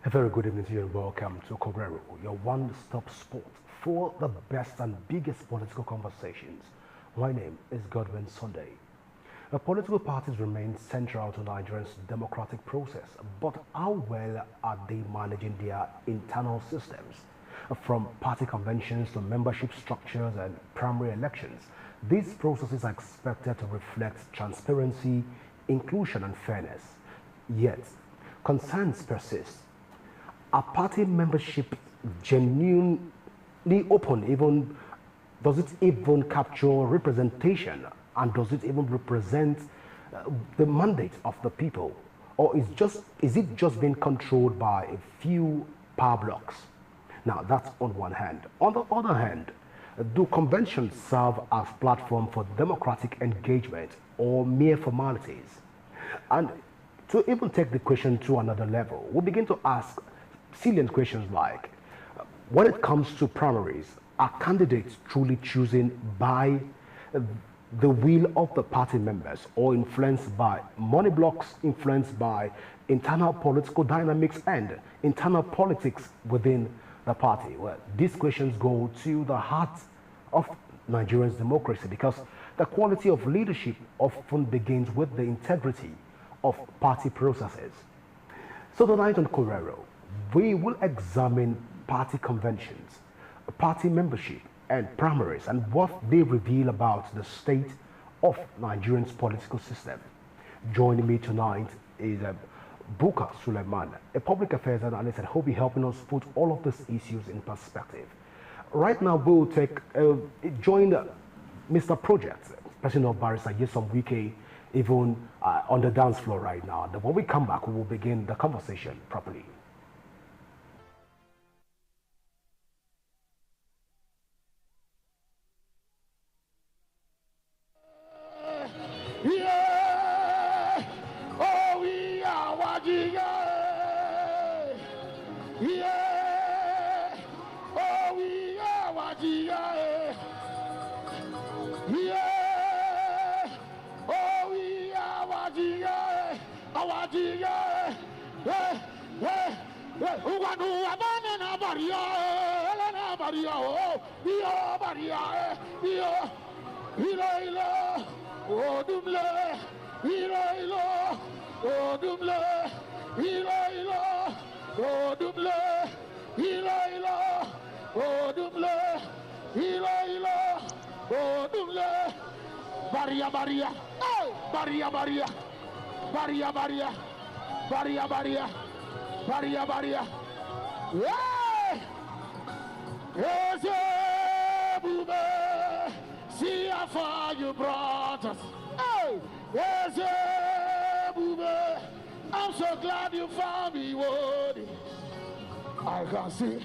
A very good evening to you and welcome to Correro, your one-stop spot for the best and biggest political conversations. My name is Godwin Sunday. Political parties remain central to Nigeria's democratic process, but how well are they managing their internal systems? From party conventions to membership structures and primary elections, these processes are expected to reflect transparency, inclusion, and fairness. Yet, concerns persist. Are party membership genuinely open? Even does it even capture representation, and does it even represent the mandate of the people, or is it just being controlled by a few power blocks? Now that's on one hand. On the other hand, do conventions serve as platform for democratic engagement or mere formalities? And to even take the question to another level, we begin to ask salient questions like, when it comes to primaries, are candidates truly chosen by the will of the party members or influenced by money blocks, influenced by internal political dynamics and internal politics within the party? Well, these questions go to the heart of Nigerians' democracy because the quality of leadership often begins with the integrity of party processes. So tonight on Correro, we will examine party conventions, party membership, and primaries and what they reveal about the state of Nigerian's political system. Joining me tonight is Bukar Suleiman, a public affairs analyst, and he'll be helping us put all of these issues in perspective. Right now, we'll join Mr. Project, President of Barrister Yesom Wike, even on the dance floor right now. Then when we come back, we will begin the conversation properly. Yeah, oh, we are watching. Yeah, oh, we are watching. Yeah, oh, we are watching. Watching. Hey, hey, hey, who want to abandon a barrier? Elena barrier, oh, your barrier, your. Hilo, oh dumle, hilo, oh dumle, hilo, oh dumle, hilo, oh dumle, hilo, oh dumle. Baria, baria, oh, baria, baria, baria, baria, baria, baria, baria, baria. Yeah, yes, boobe. See how far you brought us. Hey, yes, booby. I'm so glad you found me worthy. I can see,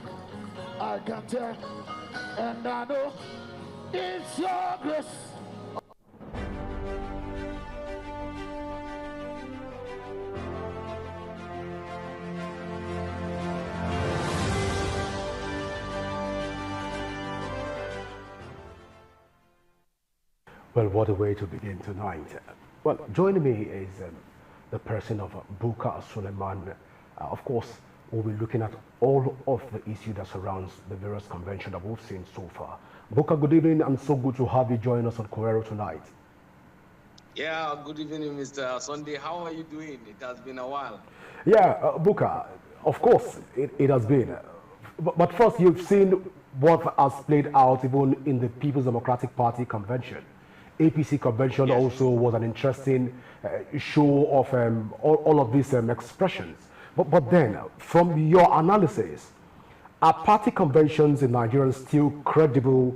I can tell, and I know it's your grace. Well, what a way to begin tonight. Well, joining me is the person of Bukar Suleiman. Of course, we'll be looking at all of the issue that surrounds the various conventions that we've seen so far. Bukar, good evening, and so good to have you join us on Correro tonight. Yeah, good evening, Mr. Sunday. How are you doing? It has been a while. Yeah, Bukar, of course, it has been. But first, you've seen what has played out even in the People's Democratic Party convention. APC convention Yes. also was an interesting show of all of these expressions. But then, from your analysis, are party conventions in Nigeria still credible,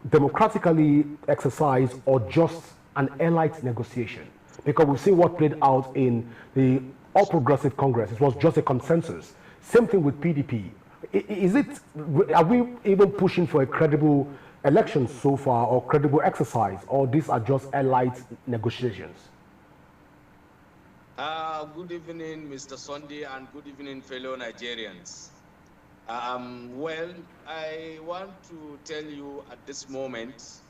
democratically exercised, or just an elite negotiation? Because we see what played out in the All Progressive Congress. It was just a consensus. Same thing with PDP. Are we even pushing for a credible election so far, or credible exercise, or these are just elite negotiations? Good evening, Mr. Sunday, and good evening, fellow Nigerians. Well, I want to tell you at this moment,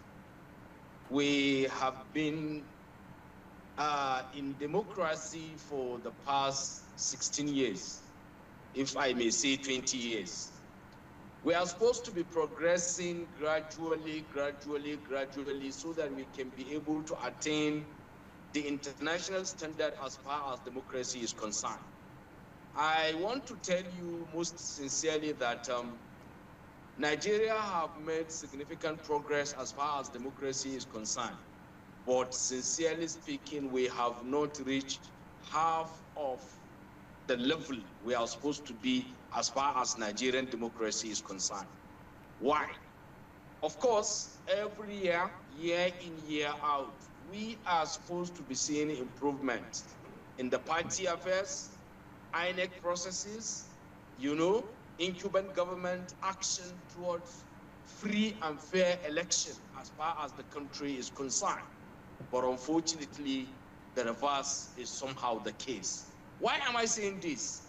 we have been in democracy for the past 16 years. if I may say 20 years. We are supposed to be progressing gradually, so that we can be able to attain the international standard as far as democracy is concerned. I want to tell you most sincerely that Nigeria have made significant progress as far as democracy is concerned. But sincerely speaking, we have not reached half of the level we are supposed to be as far as Nigerian democracy is concerned. Why? Of course, every year in, year out, we are supposed to be seeing improvement in the party affairs, INEC processes, incumbent government action towards free and fair election as far as the country is concerned. But unfortunately, the reverse is somehow the case. Why am I saying this?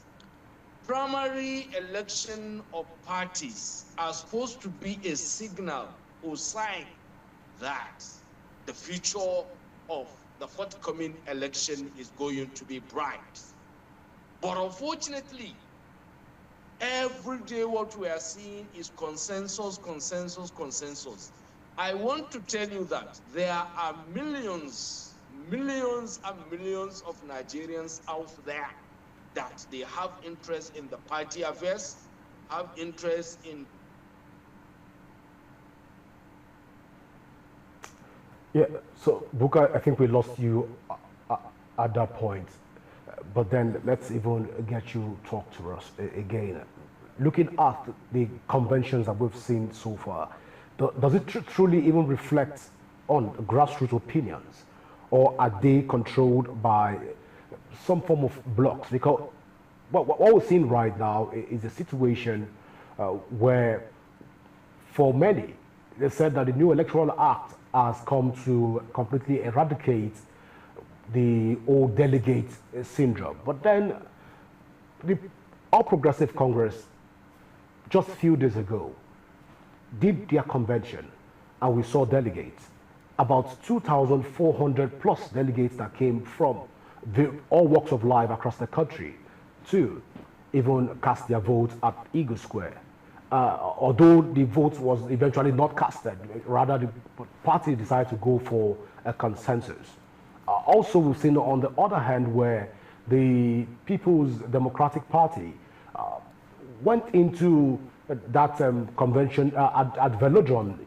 Primary election of parties are supposed to be a signal or sign that the future of the forthcoming election is going to be bright. But unfortunately, every day what we are seeing is consensus. I want to tell you that there are millions and millions of Nigerians out there that they have interest in the party affairs, have interest in... Yeah, so Bukar, I think we lost you at that point. But then let's even get you to talk to us again. Looking at the conventions that we've seen so far, does it truly even reflect on grassroots opinions, or are they controlled by some form of blocks? Because what we're seeing right now is a situation where, for many, they said that the new Electoral Act has come to completely eradicate the old delegate syndrome. But then the All Progressive Congress, just a few days ago, did their convention, and we saw delegates, about 2,400 plus delegates that came from all walks of life across the country to even cast their vote at Eagle Square. Although the vote was eventually not casted, rather the party decided to go for a consensus. Also, we've seen on the other hand where the People's Democratic Party went into that convention at Velodrome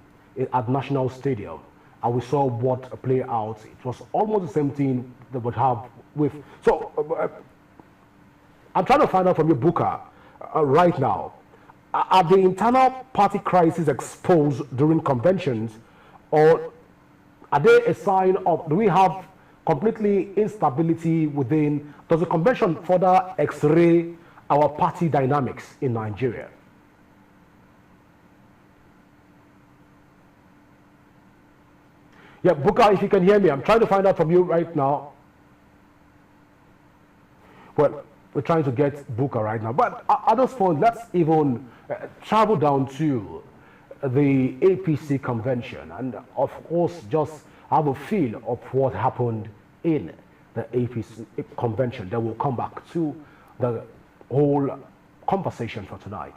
at National Stadium, and we saw what play out. It was almost the same thing that would have with... So, I'm trying to find out from you, Bukar, right now, are the internal party crises exposed during conventions, or are they a sign of... Do we have completely instability within? Does the convention further x-ray our party dynamics in Nigeria? Yeah, Bukar, if you can hear me, I'm trying to find out from you right now. Well, we're trying to get Bukar right now. But at this point, let's even travel down to the APC convention and, of course, just have a feel of what happened in the APC convention. Then we'll come back to the whole conversation for tonight.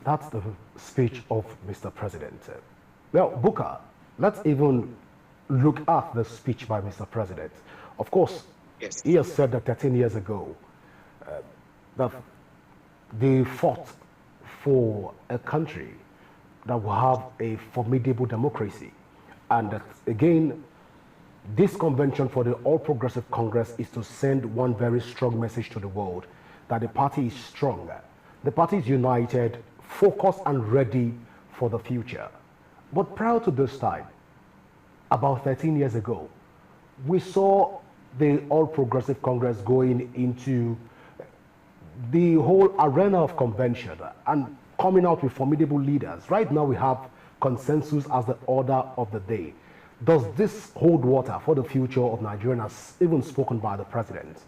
That's the speech of Mr. President. Well, Booker, let's even look at the speech by Mr. President. Of course, Yes. he has said that 13 years ago that they fought for a country that will have a formidable democracy. And that, again, this convention for the All Progressive Congress is to send one very strong message to the world that the party is strong, the party is united, focused, and ready for the future. But prior to this time, about 13 years ago, we saw the All Progressive Congress going into the whole arena of convention and coming out with formidable leaders. Right now, we have consensus as the order of the day. Does this hold water for the future of Nigeria, as even spoken by the president?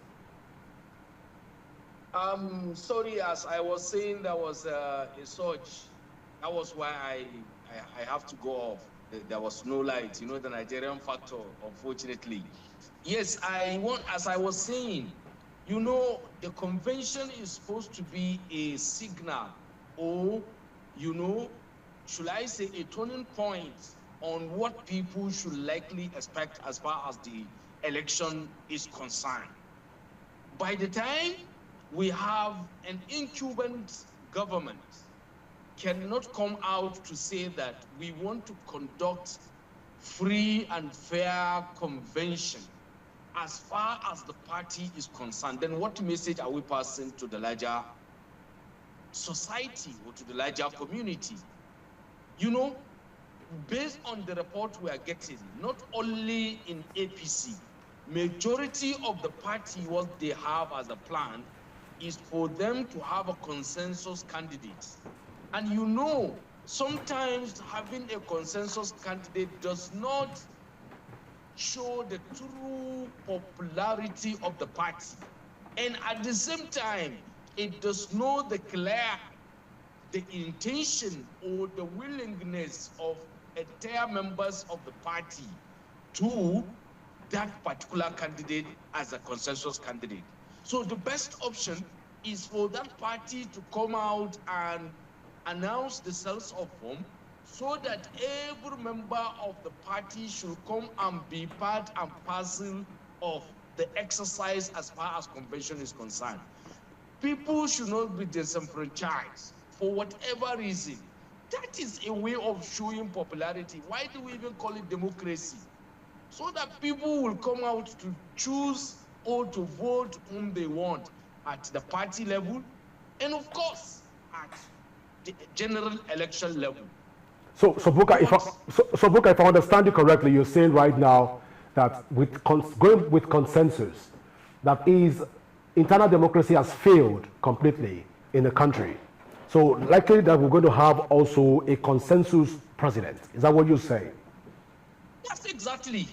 Sorry, as I was saying, there was a surge. That was why I have to go off. There was no light, you know, the Nigerian factor, unfortunately. Yes, as I was saying, you know, the convention is supposed to be a signal or, you know, should I say a turning point on what people should likely expect as far as the election is concerned. By the time we have an incumbent government cannot come out to say that we want to conduct free and fair convention as far as the party is concerned, then what message are we passing to the larger society or to the larger community? You know, based on the report we are getting, not only in APC, majority of the party, what they have as a plan is for them to have a consensus candidate. And you know, sometimes having a consensus candidate does not show the true popularity of the party. And at the same time, it does not declare the intention or the willingness of entire members of the party to that particular candidate as a consensus candidate. So the best option is for that party to come out and announce the sales of form so that every member of the party should come and be part and parcel of the exercise as far as convention is concerned. People should not be disenfranchised for whatever reason. That is a way of showing popularity. Why do we even call it democracy? So that people will come out to choose or to vote whom they want at the party level and of course at the general election level. So Bukar, Bukar, if I understand you correctly, you're saying right now that going with consensus, that is, internal democracy has failed completely in the country. So likely that we're going to have also a consensus president. Is that what you're saying? That's exactly.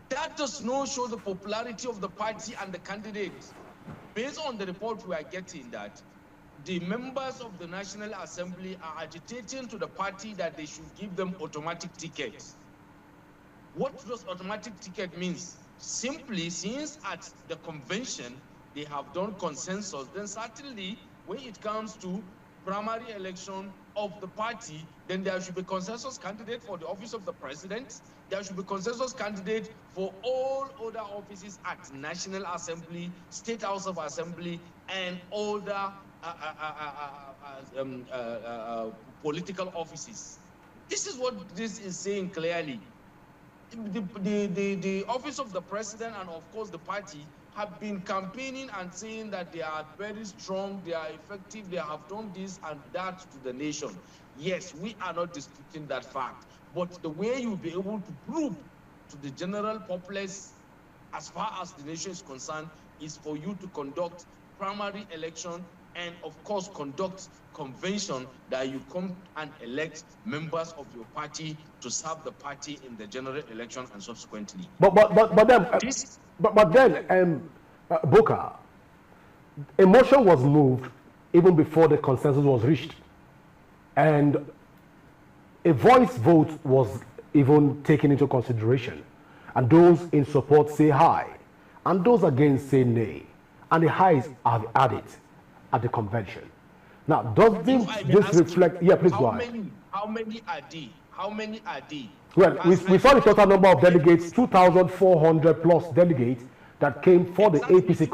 That does not show the popularity of the party and the candidates. Based on the report we are getting, that the members of the National Assembly are agitating to the party that they should give them automatic tickets. What does automatic ticket means? Simply, since at the convention they have done consensus, then certainly when it comes to primary election of the party, then there should be consensus candidate for the office of the president. There should be consensus candidate for all other offices at National Assembly, State House of Assembly, and other political offices. This is what this is saying clearly. The office of the president and of course the party have been campaigning and saying that they are very strong, they are effective, they have done this and that to the nation. Yes, we are not disputing that fact, but the way you'll be able to prove to the general populace as far as the nation is concerned is for you to conduct primary election and of course conduct convention that you come and elect members of your party to serve the party in the general election and subsequently. But then Bukar, a motion was moved even before the consensus was reached, and a voice vote was even taken into consideration, and those in support say aye, and those against say nay, and the ayes are added at the convention. Now, does this reflect? Yeah, please go ahead. How many are they? How many are they? Well, we saw the total number of delegates, 2,400 plus delegates that came for the APC.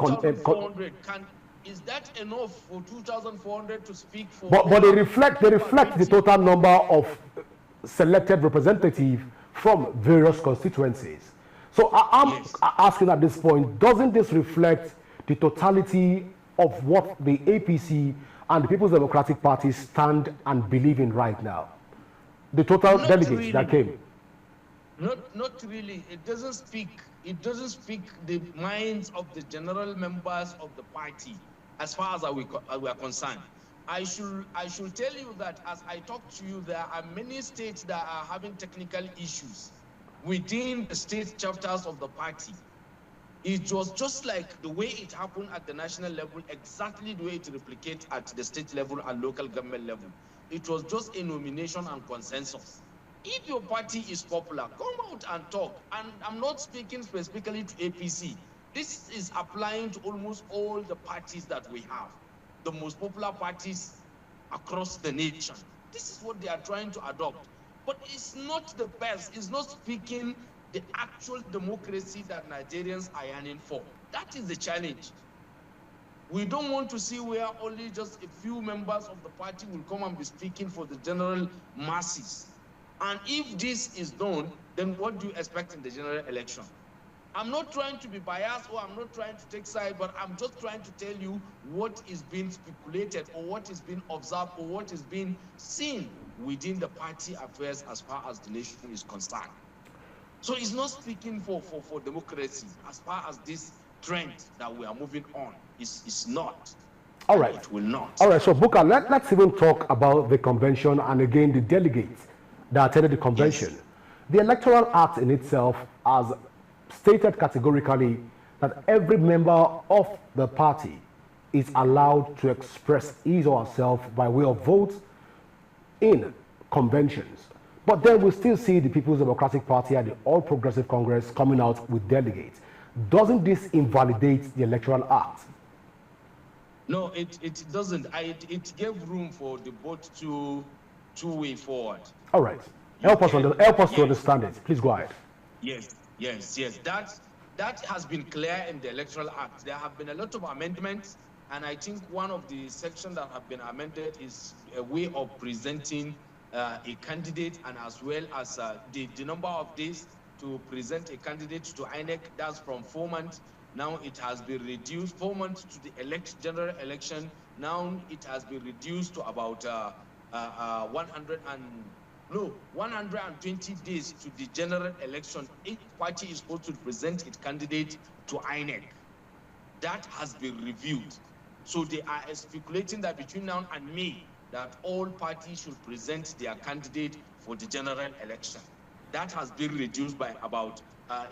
Is that enough for 2,400 to speak for? But they reflect the total number of selected representatives from various constituencies. So I'm asking at this point, doesn't this reflect the totality of what the APC and the People's Democratic Party stand and believe in right now? The total delegates that came. Not really. It doesn't speak the minds of the general members of the party as far as we are concerned. I should tell you that as I talk to you, there are many states that are having technical issues within the state chapters of the party. It was just like the way it happened at the national level, exactly the way it replicates at the state level and local government level. It was just a nomination and consensus. If your party is popular, come out and talk. And I'm not speaking specifically to APC. This is applying to almost all the parties that we have, the most popular parties across the nation. This is what they are trying to adopt. But it's not the best. It's not speaking the actual democracy that Nigerians are yearning for. That is the challenge. We don't want to see where only just a few members of the party will come and be speaking for the general masses. And if this is done, then what do you expect in the general election? I'm not trying to be biased or I'm not trying to take side, but I'm just trying to tell you what is being speculated or what is being observed or what is being seen within the party affairs as far as the nation is concerned. So it's not speaking for democracy as far as this trend that we are moving on. It's not. All right. It will not. All right, so Bukar, let's even talk about the convention and again the delegates that attended the convention. Yes. The Electoral Act in itself has stated categorically that every member of the party is allowed to express his or herself by way of vote in conventions. But then we still see the People's Democratic Party and the All Progressive Congress coming out with delegates. Doesn't this invalidate the Electoral Act? No, it doesn't. It gave room for the both two-way forward. All right. Help us to understand it. Please go ahead. Yes. That has been clear in the Electoral Act. There have been a lot of amendments, and I think one of the sections that have been amended is a way of presenting a candidate, and as well as the number of days to present a candidate to INEC. That's from 4 months. Now it has been reduced 4 months to the general election. Now it has been reduced to about 120 days to the general election. Each party is supposed to present its candidate to INEC. That has been reviewed. So they are speculating that between now and May, that all parties should present their candidate for the general election. That has been reduced by about,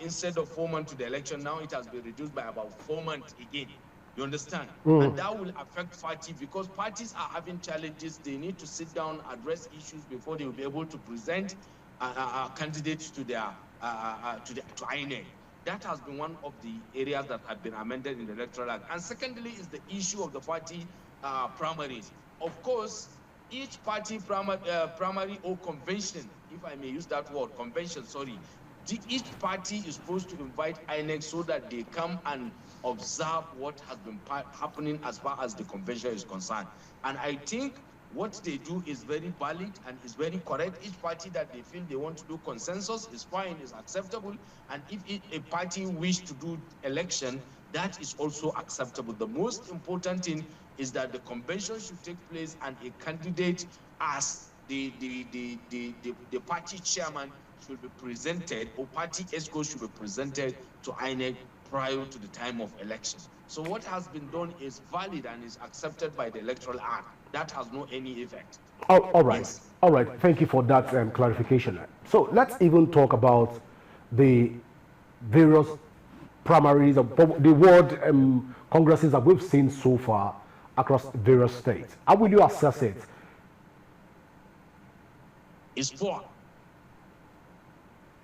instead of 4 months to the election, now it has been reduced by about 4 months again. You understand? And that will affect parties because parties are having challenges. They need to sit down, address issues before they will be able to present candidates to their to INEC. That has been one of the areas that have been amended in the Electoral Act. And secondly is the issue of the party primaries. Of course, each party primary or convention, if I may use that word, convention, sorry, each party is supposed to invite INEC so that they come and observe what has been happening as far as the convention is concerned. And I think what they do is very valid and is very correct. Each party that they feel they want to do consensus is fine, is acceptable. And if a party wish to do election, that is also acceptable. The most important thing is that the convention should take place and a candidate as the party chairman should be presented, or party ESCO should be presented to INEC prior to the time of election. So what has been done is valid and is accepted by the Electoral Act. That has no any effect. Oh, all right. Yes. All right. Thank you for that clarification. So let's even talk about the various primaries, the ward congresses that we've seen so far across various states. How will you assess it? It's poor.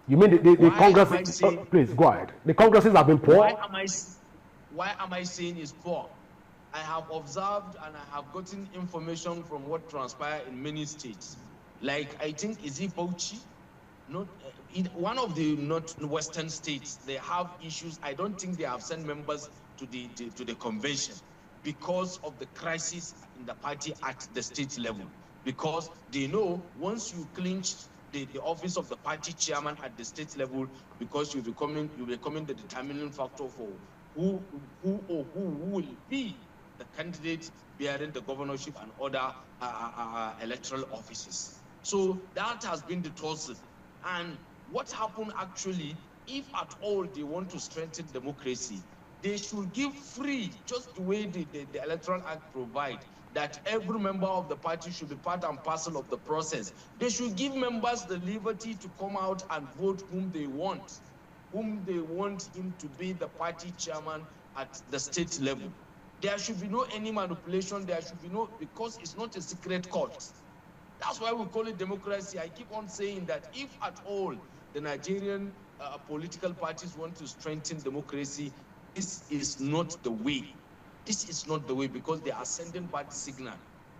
You mean the congresses? Please go ahead. The congresses have been poor. Why am I saying it's poor? I have observed and I have gotten information from what transpired in many states. Like I think is it Bauchi? Not in one of the northwestern states. They have issues. I don't think they have sent members to the convention because of the crisis in the party at the state level. Because they know once you clinch the office of the party chairman at the state level, because you're becoming the determining factor for who will be the candidate bearing the governorship and other electoral offices. So that has been the tussle. And what happened actually, if at all they want to strengthen democracy, they should give free, just the way the Electoral Act provides, that every member of the party should be part and parcel of the process. They should give members the liberty to come out and vote whom they want him to be the party chairman at the state level. There should be no any manipulation. There should be no, because it's not a secret court. That's why we call it democracy. I keep on saying that if at all the Nigerian political parties want to strengthen democracy, this is not the way. This is not the way, because they are sending bad signal.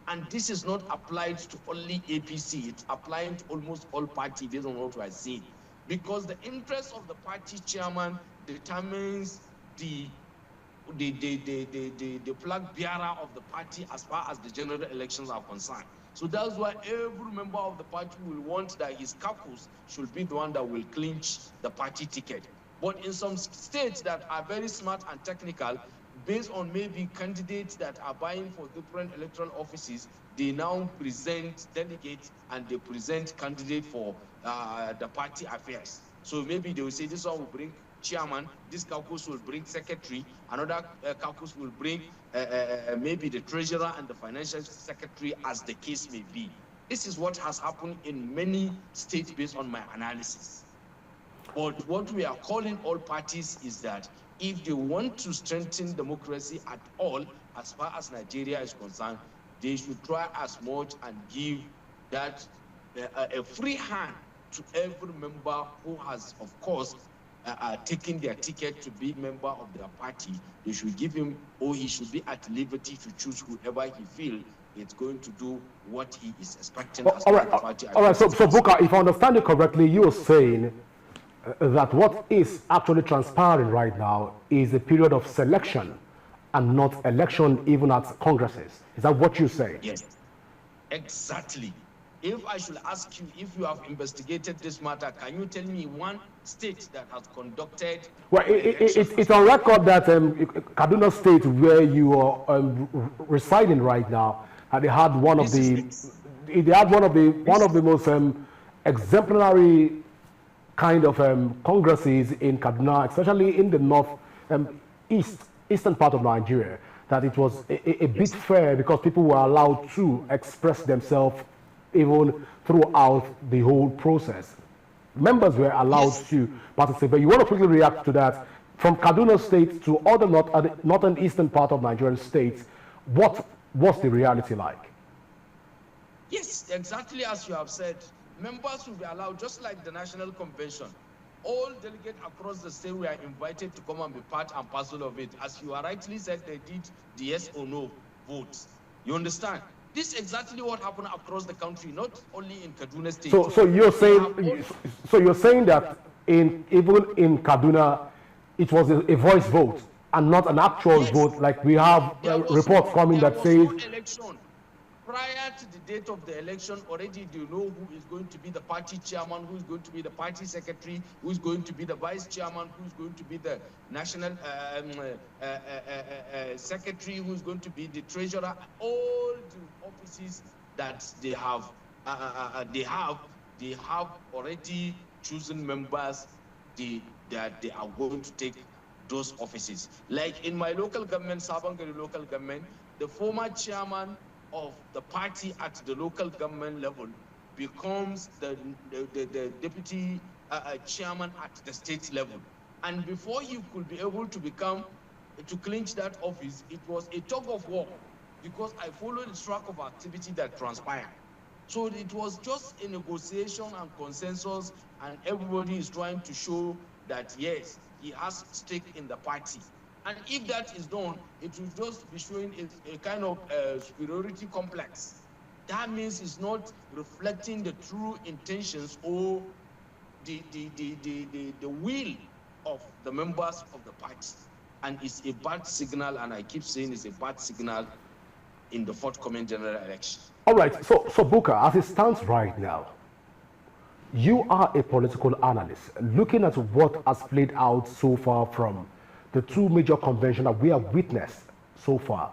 And this is not applied to only APC. It's applying to almost all parties based on what we are seeing. because the interest of the party chairman determines the flag bearer of the party as far as the general elections are concerned. So that's why every member of the party will want that his caucus should be the one that will clinch the party ticket. But in some states that are very smart and technical, based on maybe candidates that are vying for different electoral offices, they now present delegates and they present candidates for the party affairs. So maybe they will say this one will bring chairman, this caucus will bring secretary, another caucus will bring maybe the treasurer and the financial secretary, as the case may be. This is what has happened in many states based on my analysis. But what we are calling all parties is that if they want to strengthen democracy at all, as far as Nigeria is concerned, they should try as much and give that a free hand to every member who has, of course, taken their ticket to be member of their party. They should give him, or he should be at liberty to choose whoever he feels is going to do what he is expecting as all right, the party. All right, so Bukar, if I understand you correctly, you are saying that what is actually transpiring right now is a period of selection and not election even at congresses. Is that what you say? Yes, exactly. If I should ask you, if you have investigated this matter, can you tell me one state that has conducted... Well, it's on record that Kaduna State, where you are residing right now, they had one of the most exemplary kind of congresses in Kaduna, especially in the eastern part of Nigeria, that it was a bit fair because people were allowed to express themselves even throughout the whole process. Members were allowed to participate. You want to quickly react to that? From Kaduna State to other northern eastern part of Nigerian states, what was the reality like? Yes, exactly as you have said. Members will be allowed, just like the National Convention. All delegates across the state were invited to come and be part and parcel of it. As you rightly said, they did the yes or no votes. You understand? This is exactly what happened across the country, not only in Kaduna State. So you're saying that even in Kaduna, it was a voice vote and not an actual vote, like we have reports coming that says. Election. Prior to the date of the election, already they know who is going to be the party chairman, who is going to be the party secretary, who is going to be the vice chairman, who is going to be the national secretary, who is going to be the treasurer. All the offices that they have already chosen members that they are going to take those offices. Like in my local government, Sabangari local government, the former chairman of the party at the local government level becomes the deputy chairman at the state level. And before he could be able to clinch that office, it was a tug of war, because I followed the track of activity that transpired. So it was just a negotiation and consensus, and everybody is trying to show that, yes, he has stake in the party. And if that is done, it will just be showing a kind of superiority complex. That means it's not reflecting the true intentions or the will of the members of the party. And it's a bad signal, and I keep saying it's a bad signal in the forthcoming general election. All right, so Bukar, as it stands right now, you are a political analyst. Looking at what has played out so far from the two major conventions that we have witnessed so far,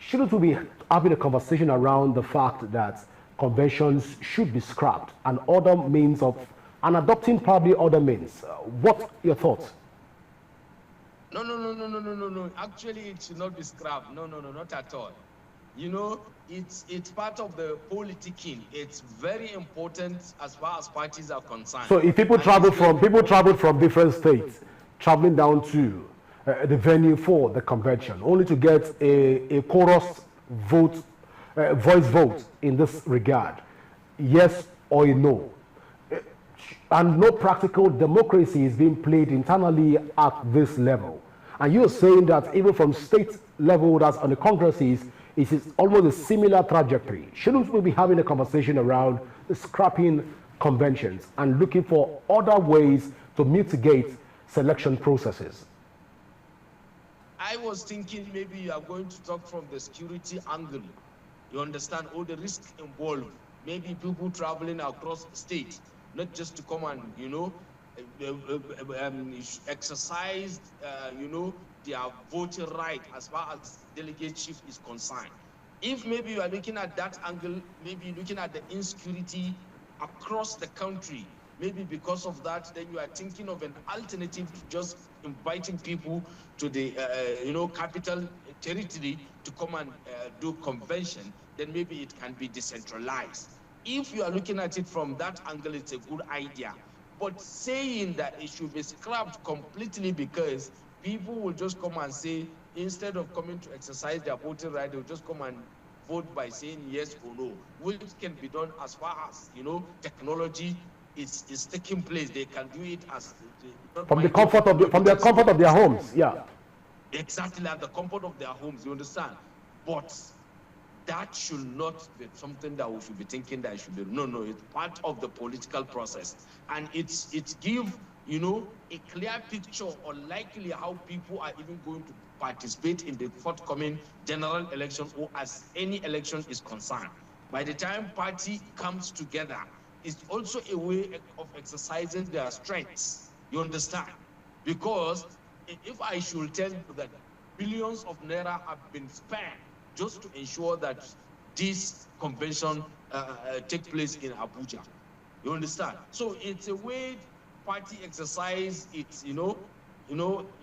shouldn't we be having a conversation around the fact that conventions should be scrapped and other means of, and adopting probably other means? What are your thoughts? No. Actually, it should not be scrapped. No, not at all. You know, it's part of the politicking. It's very important as far as parties are concerned. So if people travel from different states, traveling down to the venue for the convention, only to get a chorus vote, voice vote in this regard, yes or no, and no practical democracy is being played internally at this level. And you're saying that even from state level, that's on the congresses, it is almost a similar trajectory. Shouldn't we be having a conversation around the scrapping conventions and looking for other ways to mitigate selection processes? I was thinking maybe you are going to talk from the security angle. You understand all the risks involved. Maybe people traveling across the state, not just to come and, you know, exercise, you know, their voting right as far as delegateship is concerned. If maybe you are looking at that angle, maybe looking at the insecurity across the country, maybe because of that, then you are thinking of an alternative to just inviting people to the, you know, capital territory to come and do convention, then maybe it can be decentralized. If you are looking at it from that angle, it's a good idea. But saying that it should be scrapped completely because people will just come and say, instead of coming to exercise their voting right, they'll just come and vote by saying yes or no, which can be done as far as, you know, technology is taking place. They can do it as from the comfort of their homes. Yeah, exactly, at the comfort of their homes. You understand? But that should not be something that we should be thinking that it should be. No, it's part of the political process, and it give, you know, a clear picture or likely how people are even going to participate in the forthcoming general election or as any election is concerned. By the time party comes together, it's also a way of exercising their strengths. You understand? Because if I should tell you that billions of naira have been spent just to ensure that this convention take place in Abuja, you understand? So it's a way party exercise its, you know,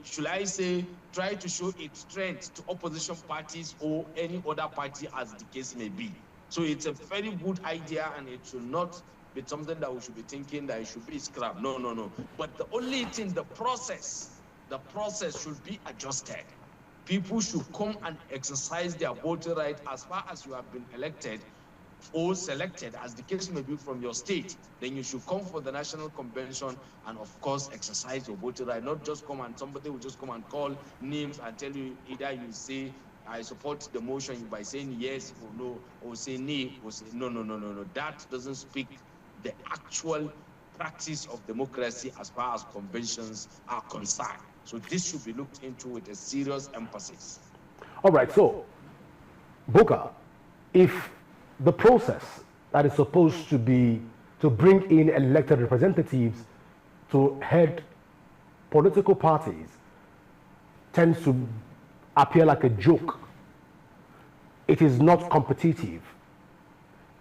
should I say, try to show its strength to opposition parties or any other party as the case may be. So it's a very good idea, and it should not be something that we should be thinking that it should be scrapped. No. But the only thing, the process should be adjusted. People should come and exercise their voting right as far as you have been elected or selected, as the case may be, from your state. Then you should come for the national convention and, of course, exercise your voting right. Not just come and somebody will just come and call names and tell you either you say, I support the motion by saying yes or no, or say nay, or say no. That doesn't speak the actual practice of democracy as far as conventions are concerned. So this should be looked into with a serious emphasis. All right, so, Bukar, if the process that is supposed to be to bring in elected representatives to head political parties tends to appear like a joke, it is not competitive,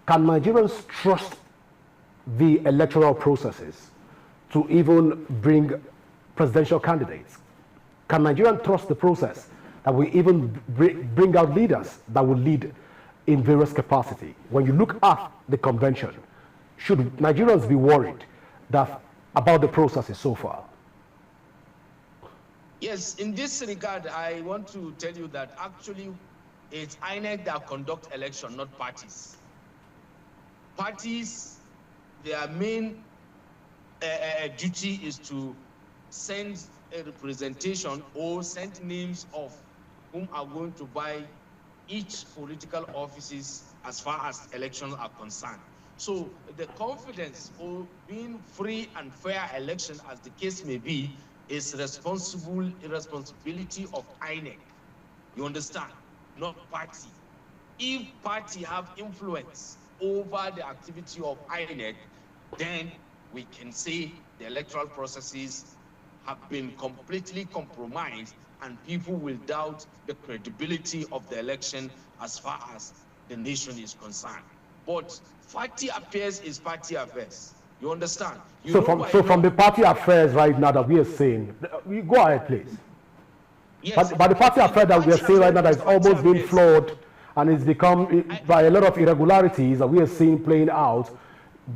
can Nigerians trust the electoral processes to even bring presidential candidates? Can Nigerians trust the process that will even bring out leaders that will lead in various capacity? When you look at the convention, should Nigerians be worried about the processes so far? Yes, in this regard, I want to tell you that actually it's INEC that conduct election, not parties. Parties, their main duty is to send a representation or send names of whom are going to buy each political offices as far as elections are concerned. So the confidence or being free and fair election, as the case may be, is responsibility of INEC. You understand? Not party. If party have influence over the activity of INEC, then we can say the electoral processes have been completely compromised, and people will doubt the credibility of the election as far as the nation is concerned. But party affairs is party affairs. You understand? So from the party affairs right now that we are saying, go ahead, please. Yes. But the party affairs that we are saying right now that is almost being flawed, and it's become by a lot of irregularities that we are seeing playing out.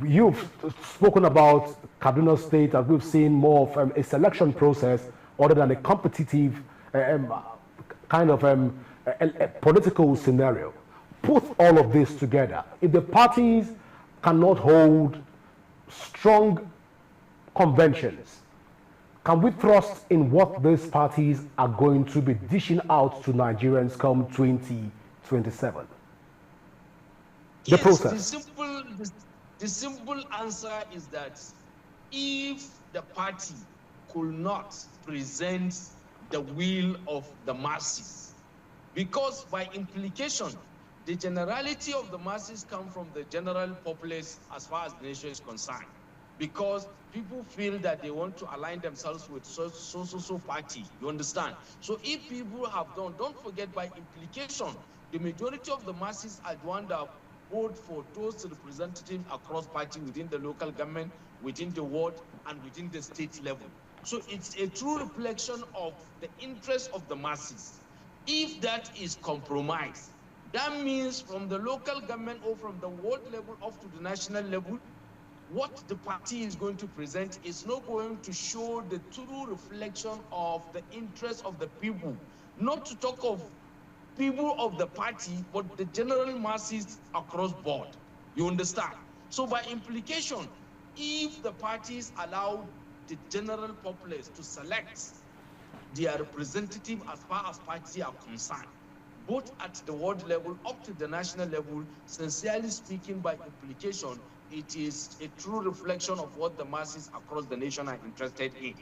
You've spoken about Kaduna State, that we've seen more of a selection process other than a competitive kind of a political scenario. Put all of this together. If the parties cannot hold strong conventions, can we trust in what these parties are going to be dishing out to Nigerians come 2027? Yes, the process. The simple answer is that if the party could not present the will of the masses, because by implication, the generality of the masses come from the general populace as far as the nation is concerned, because people feel that they want to align themselves with so party, you understand? So if people have done, don't forget by implication, the majority of the masses are the one that vote for those representatives across party within the local government, within the ward, and within the state level. So it's a true reflection of the interest of the masses. If that is compromised, that means from the local government or from the ward level up to the national level, what the party is going to present is not going to show the true reflection of the interest of the people, not to talk of people of the party, but the general masses across board. You understand? So by implication, if the parties allow the general populace to select their representative as far as parties are concerned, both at the ward level up to the national level, sincerely speaking, by implication, it is a true reflection of what the masses across the nation are interested in.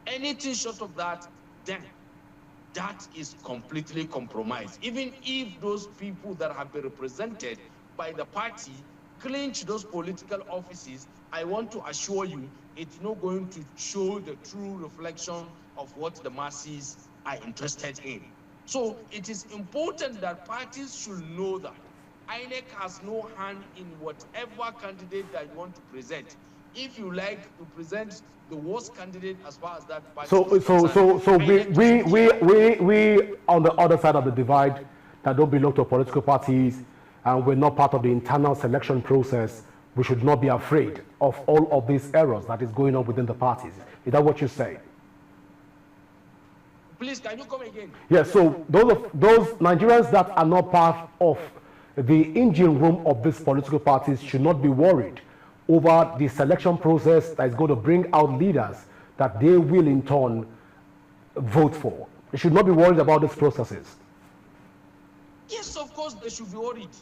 Anything short of that, then that is completely compromised. Even if those people that have been represented by the party clinch those political offices, I want to assure you, it's not going to show the true reflection of what the masses are interested in. So it is important that parties should know that INEC has no hand in whatever candidate that you want to present. If you like to present the worst candidate as far as that party is concerned, we on the other side of the divide that don't belong to political parties and we're not part of the internal selection process, we should not be afraid of all of these errors that is going on within the parties. Is that what you say? Please, can you come again? Yes, so those Nigerians that are not part of the engine room of these political parties should not be worried over the selection process that is going to bring out leaders that they will in turn vote for. They should not be worried about these processes. Yes, of course they should be worried.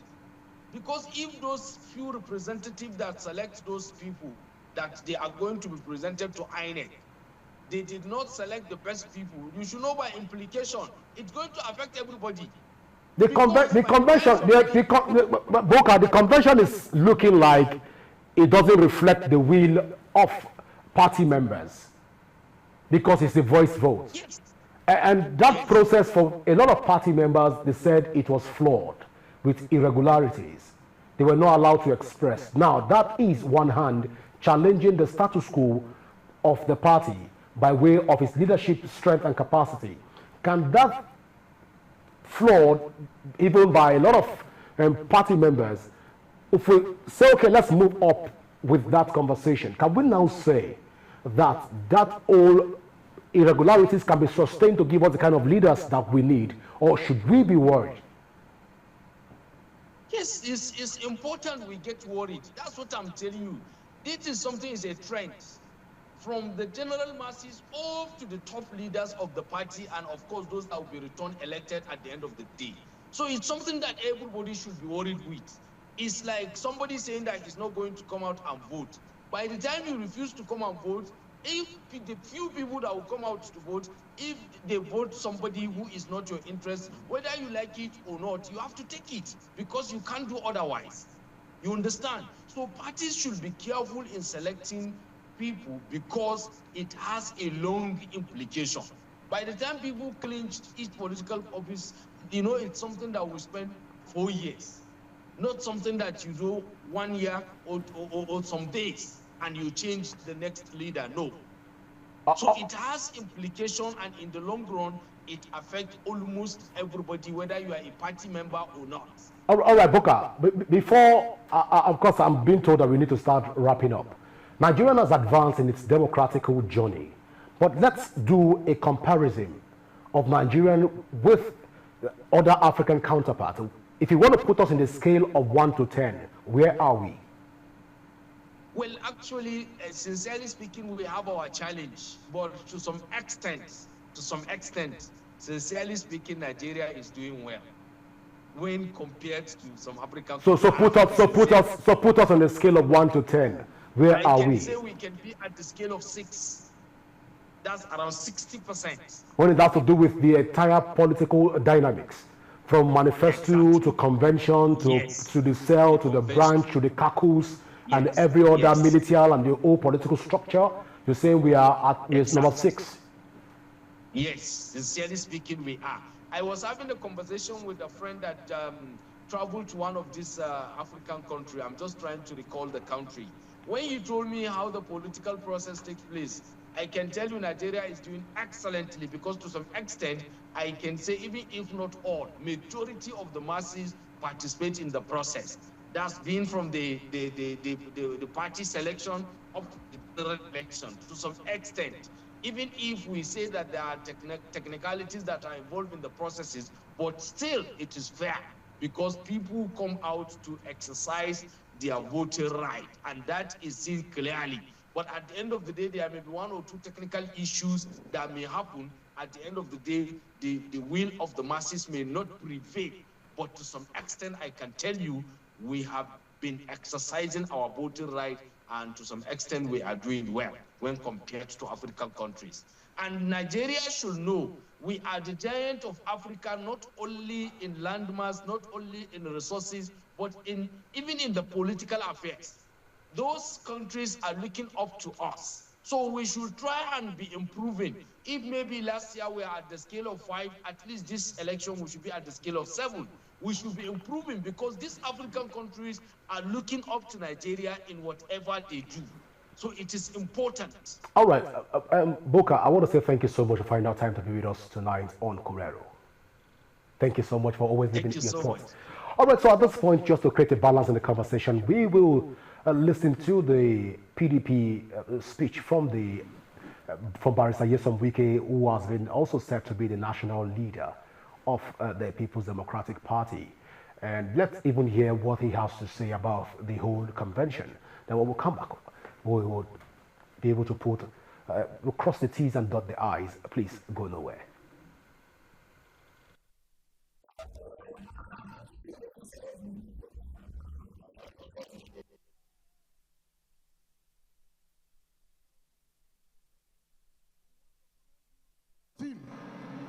Because if those few representatives that select those people that they are going to be presented to INEC, they did not select the best people, you should know by implication, it's going to affect everybody. The convention is looking like it doesn't reflect the will of party members because it's a voice vote. Yes. And that process for a lot of party members, they said it was flawed with irregularities. They were not allowed to express. Now, that is one hand challenging the status quo of the party by way of its leadership strength and capacity. Can that flawed even by a lot of party members, if we say, okay, let's move up with that conversation, can we now say that all irregularities can be sustained to give us the kind of leaders that we need, or should we be worried? Yes, it's important we get worried. That's what I'm telling you. This is something, is a trend from the general masses up to the top leaders of the party, and of course those that will be returned elected at the end of the day. So it's something that everybody should be worried with. It's like somebody saying that he's not going to come out and vote. By the time you refuse to come and vote, if the few people that will come out to vote, if they vote somebody who is not your interest, whether you like it or not, you have to take it because you can't do otherwise. You understand? So parties should be careful in selecting people because it has a long implication. By the time people clinch each political office, you know, it's something that will spend 4 years, not something that you do 1 year or some days and you change the next leader. No. So it has implication, and in the long run, it affects almost everybody, whether you are a party member or not. All right, Bukar, before, of course, I'm being told that we need to start wrapping up. Nigeria has advanced in its democratic journey, but let's do a comparison of Nigeria with other African counterparts. If you want to put us in the scale of 1 to 10, where are we? Well, actually, sincerely speaking, we have our challenge, but to some extent, sincerely speaking, Nigeria is doing well. when compared to some African So countries. put us on a scale of 1 to 10. Where are we? I can say we can be at the scale of 6. That's around 60%. When it has to do with the entire political dynamics, from manifesto to convention to the cell to the branch to the caucus and every other military and the whole political structure, you're saying we are at number 6. Yes, sincerely speaking, we are. I was having a conversation with a friend that traveled to one of these African countries. I'm just trying to recall the country. When you told me how the political process takes place, I can tell you Nigeria is doing excellently, because to some extent, I can say even if not all, majority of the masses participate in the process. That's been from the party selection up to the election to some extent. Even if we say that there are technicalities that are involved in the processes, but still it is fair, because people come out to exercise their voting right, and that is seen clearly. But at the end of the day, there may be 1 or 2 technical issues that may happen. At the end of the day, the will of the masses may not prevail. But to some extent, I can tell you, we have been exercising our voting right, and to some extent, we are doing well when compared to African countries. And Nigeria should know we are the giant of Africa, not only in landmass, not only in resources, but even in the political affairs. Those countries are looking up to us. So we should try and be improving. If maybe last year we are at the scale of 5, at least this election we should be at the scale of 7. We should be improving, because these African countries are looking up to Nigeria in whatever they do. So it is important. All right, Bukar, I want to say thank you so much for finding out time to be with us tonight on Correro. Thank you so much for always giving your thoughts. All right, so at this point, just to create a balance in the conversation, we will listen to the PDP speech from Barrister Nyesom Wike, who has been also said to be the national leader of the People's Democratic Party. And let's even hear what he has to say about the whole convention. Then when we come back, we will be able to we'll cross the T's and dot the I's. Please go nowhere.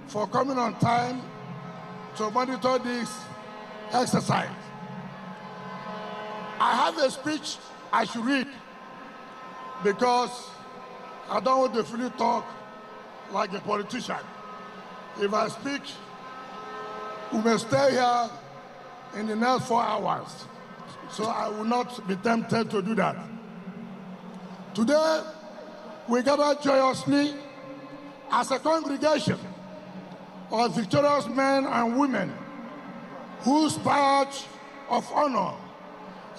For coming on time to monitor this exercise. I have a speech I should read, because I don't want to fully talk like a politician. If I speak, we may stay here in the next 4 hours. So I will not be tempted to do that. Today, we gather joyously as a congregation of victorious men and women whose badge of honor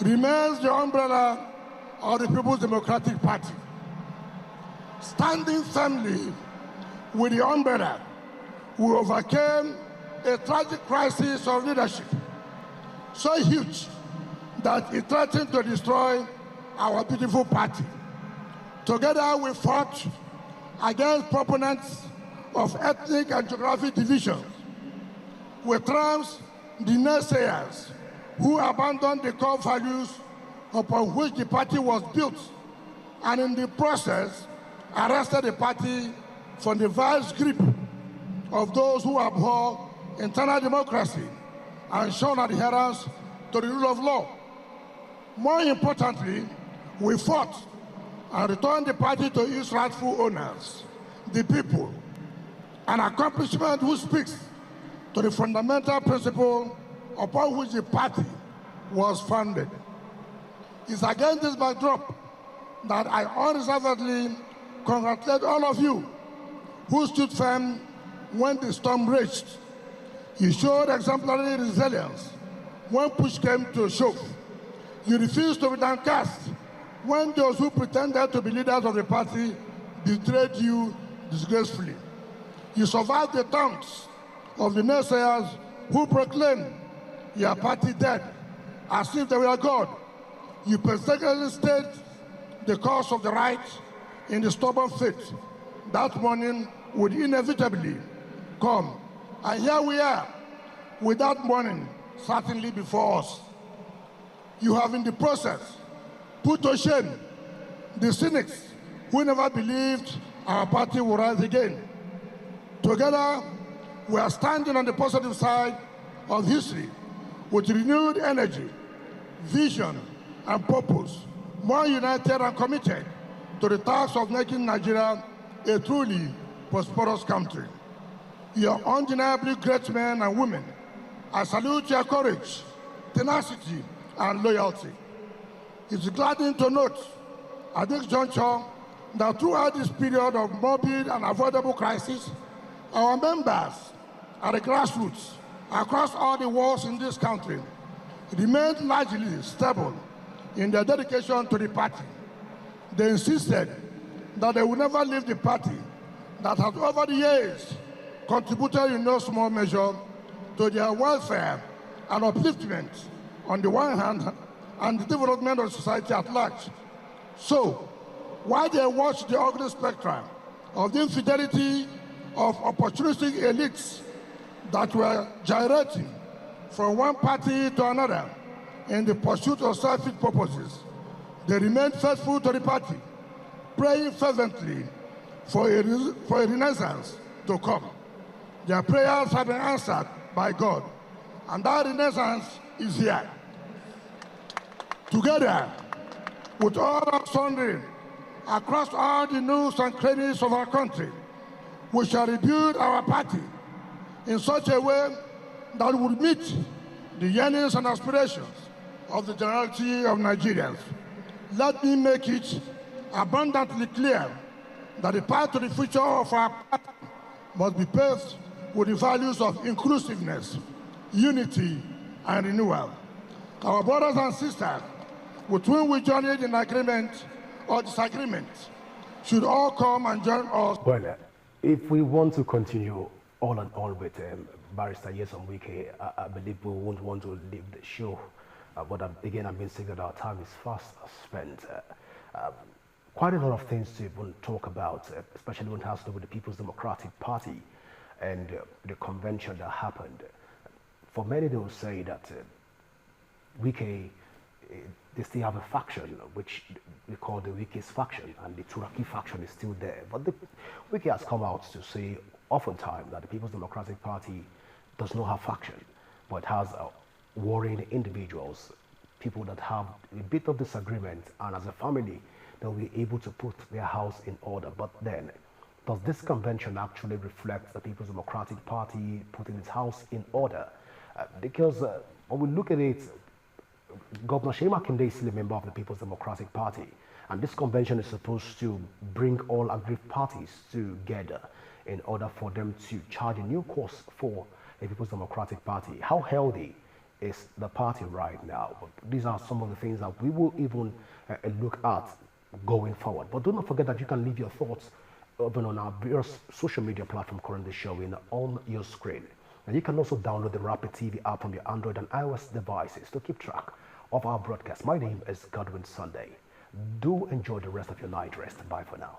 remains the umbrella of the People's Democratic Party. Standing firmly with the umbrella, we overcame a tragic crisis of leadership, so huge that it threatened to destroy our beautiful party. Together we fought against proponents of ethnic and geographic divisions. We trounced the naysayers who abandoned the core values upon which the party was built, and in the process arrested the party from the vice grip of those who abhor internal democracy and shown adherence to the rule of law. More importantly, we fought and returned the party to its rightful owners, the people, an accomplishment which speaks to the fundamental principle upon which the party was founded. It's against this backdrop that I unreservedly congratulate all of you who stood firm when the storm raged. You showed exemplary resilience when push came to shove. You refused to be downcast when those who pretended to be leaders of the party betrayed you disgracefully. You survived the taunts of the naysayers who proclaimed your party dead as if they were God. You persistently stayed the cause of the right in the stubborn faith that morning would inevitably come. And here we are, with that morning certainly before us. You have in the process put to shame the cynics who never believed our party would rise again. Together, we are standing on the positive side of history with renewed energy, vision, and purpose, more united and committed to the task of making Nigeria a truly prosperous country. You are undeniably great men and women. I salute your courage, tenacity, and loyalty. It's gladdening to note at this juncture that throughout this period of morbid and avoidable crisis, our members at the grassroots across all the walls in this country remained largely stable in their dedication to the party. They insisted that they would never leave the party that has over the years contributed in no small measure to their welfare and upliftment on the one hand and the development of society at large. So, while they watch the ugly spectrum of the infidelity of opportunistic elites that were gyrating from one party to another in the pursuit of selfish purposes, they remained faithful to the party, praying fervently for a renaissance to come. Their prayers have been answered by God, and that renaissance is here. Together, with all our sundry across all the nooks and crannies of our country, we shall rebuild our party in such a way that would meet the yearnings and aspirations of the generality of Nigerians. Let me make it abundantly clear that the path to the future of our party must be paved with the values of inclusiveness, unity, and renewal. Our brothers and sisters, with whom we journeyed in agreement or disagreement, should all come and join us. Well, if we want to continue all and all with Barrister Yesom Wike, I believe we won't want to leave the show. But again, I've been saying that our time is fast spent. Quite a lot of things to even talk about, especially when it has to do with the People's Democratic Party and the convention that happened. For many, they will say that Wike, they still have a faction, which we call the Wike's faction, and the Turaki faction is still there. But the Wike has come out to say oftentimes that the People's Democratic Party does not have faction, but has warring individuals, people that have a bit of disagreement, and as a family, they'll be able to put their house in order. But then, does this convention actually reflect the People's Democratic Party putting its house in order? Because when we look at it, Governor Shema Kinde is still a member of the People's Democratic Party, and this convention is supposed to bring all aggrieved parties together in order for them to chart a new course for the People's Democratic Party. How healthy is the party right now? These are some of the things that we will even look at going forward. But do not forget that you can leave your thoughts open on our various social media platform currently showing on your screen. And you can also download the Rapid TV app from your Android and iOS devices to keep track of our broadcast. My name is Godwin Sunday. Do enjoy the rest of your night rest. Bye for now.